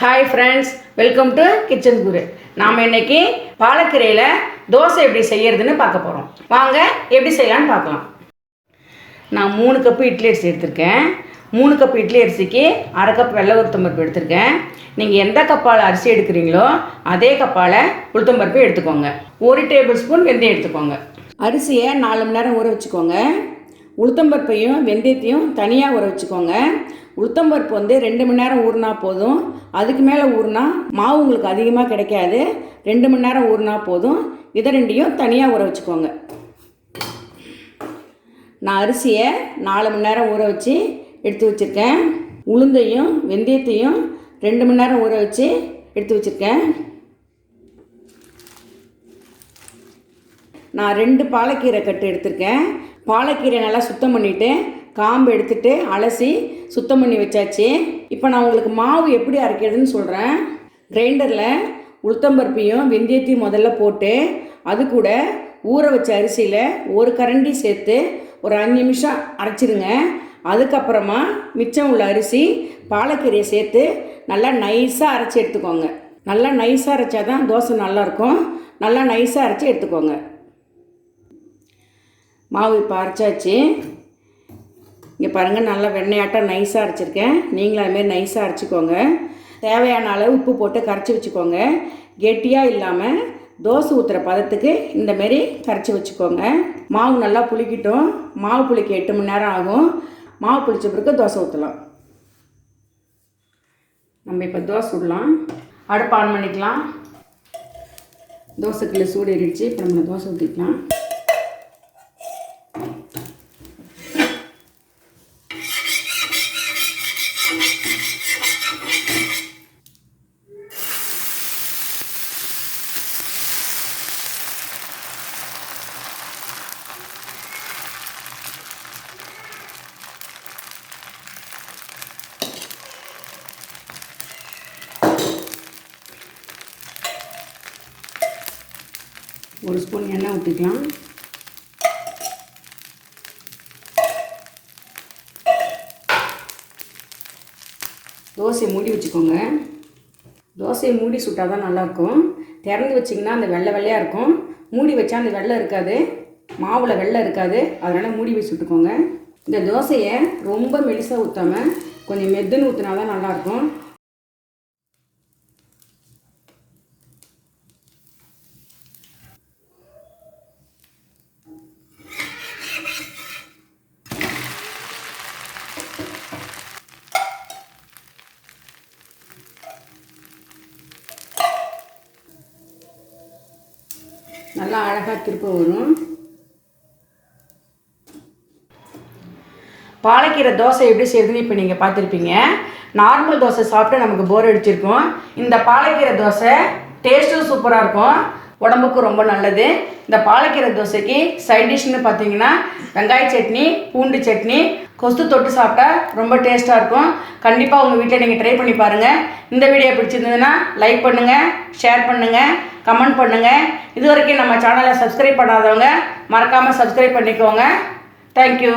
Hi friends, welcome to Kitchen Guru. நாம இன்னைக்கு பாலக்கீரையில தோசை எப்படி செய்யறதுன்னு பார்க்க போறோம். வாங்க எப்படி செய்யலாம்னு பார்க்கலாம். நான் 3 கப் இட்லி அரிசி எடுத்துர்க்கேன். 3 கப் இட்லி அரிசிக்கு 1/2 கப் வெள்ளை உளுத்தம் பருப்பு எடுத்துர்க்கேன். நீங்க எந்த கப்பால அரிசி எடுக்கறீங்களோ அதே கப்பால உளுத்தம் பருப்பு எடுத்துக்கோங்க. 1 டேபிள்ஸ்பூன் வெந்தயம் எடுத்துக்கோங்க. அரிசியை 4 மணி நேரம் ஊற வச்சுக்கோங்க. உளுத்தம் பருப்பையும் வெந்தயத்தையும் தனியாக ஊற வச்சுக்கோங்க. உளுத்தம் பருப்பு 2 மணி நேரம் ஊறினா போதும். அதுக்கு மேலே ஊறினா மாவு உங்களுக்கு அதிகமாக கிடைக்காது. 2 மணி நேரம் ஊறினா போதும். இதை ரெண்டையும் தனியாக ஊற வச்சுக்கோங்க. நான் அரிசியை 4 மணி நேரம் ஊற வச்சு எடுத்து வச்சுருக்கேன். உளுந்தையும் வெந்தயத்தையும் 2 மணி நேரம் ஊற வச்சு எடுத்து வச்சுருக்கேன். நான் 2 பாலக்கீரை கட்டு எடுத்திருக்கேன். பாலக்கீரை நல்லா சுத்தம் பண்ணிவிட்டு காம்பு எடுத்துகிட்டு அலசி சுத்தம் பண்ணி வச்சாச்சு. இப்போ நான் உங்களுக்கு மாவு எப்படி அரைக்கிறதுன்னு சொல்கிறேன். கிரைண்டரில் உளுத்தம்பருப்பையும் வெந்தயத்தையும் முதல்ல போட்டு அது கூட ஊற வச்ச அரிசியில் 1 கரண்டி சேர்த்து ஒரு 5 நிமிஷம் அரைச்சிடுங்க. அதுக்கப்புறமா மிச்சம் உள்ள அரிசி பாலக்கீரையை சேர்த்து நல்லா நைஸாக அரைச்சி எடுத்துக்கோங்க. நல்லா நைஸாக அரைச்சா தான் தோசை நல்லாயிருக்கும். நல்லா நைஸாக அரைச்சி எடுத்துக்கோங்க. மாவு இப்போ அரைச்சாச்சு. இங்கே பாருங்கள், நல்லா வெண்ணெயாட்டம் நைஸாக அரைச்சிருக்கேன். நீங்களும் அதுமாரி நைஸாக அரைச்சிக்கோங்க. தேவையான அளவு உப்பு போட்டு கரைச்சி வச்சுக்கோங்க. கெட்டியாக இல்லாமல் தோசை ஊற்றுற பதத்துக்கு இந்தமாரி கரைச்சி வச்சுக்கோங்க. மாவு நல்லா புளிக்கட்டும். மாவு புளிக்க 8 மணி நேரம் ஆகும். மாவு புளிச்ச பிறகு தோசை ஊற்றலாம். நம்ம இப்போ தோசை விடலாம். அடுப்பு ஆன் பண்ணிக்கலாம். தோசைக்குள்ளே சூடு ஏறிடுச்சு. இப்போ நம்ம தோசை ஊற்றிக்கலாம். ஒரு ஸ்பூன் எண்ணெய் ஊற்றிக்கலாம். தோசையை மூடி வச்சுக்கோங்க. தோசையை மூடி சுட்டால் தான் நல்லாயிருக்கும். திறந்து வச்சிங்கன்னா அந்த வெள்ளை வெள்ளையாக இருக்கும். மூடி வச்சா அந்த வெள்ளை இருக்காது, மாவில் வெள்ளை இருக்காது. அதனால் மூடி வச்சு சுட்டுக்கோங்க. இந்த தோசையை ரொம்ப மெலிசாக ஊற்றாமல் கொஞ்சம் மெதுன்னு ஊற்றினா தான் நல்லாயிருக்கும். நல்லா அழகாக திருப்ப வரும். பாலக்கீரை தோசை எப்படி செய்யுதுன்னு இப்போ நீங்கள் பார்த்துருப்பீங்க. நார்மல் தோசை சாப்பிட்டு நமக்கு போர் அடிச்சிருக்கும். இந்த பாலக்கீரை தோசை டேஸ்ட்டும் சூப்பராக இருக்கும், உடம்புக்கு ரொம்ப நல்லது. இந்த பாலக்கீரை தோசைக்கு சைட் டிஷ்னு பார்த்தீங்கன்னா வெங்காய சட்னி, பூண்டு சட்னி, கொசு தொட்டு சாப்பிட்டா ரொம்ப டேஸ்ட்டாக இருக்கும். கண்டிப்பாக உங்கள் வீட்டில் நீங்கள் ட்ரை பண்ணி பாருங்கள். இந்த வீடியோ பிடிச்சிருந்ததுன்னா லைக் பண்ணுங்கள், ஷேர் பண்ணுங்கள், கமெண்ட் பண்ணுங்கள். இது வரைக்கும் நம்ம சேனலை சப்ஸ்கிரைப் பண்ணாதவங்க மறக்காமல் சப்ஸ்கிரைப் பண்ணிக்கோங்க. தேங்க்யூ.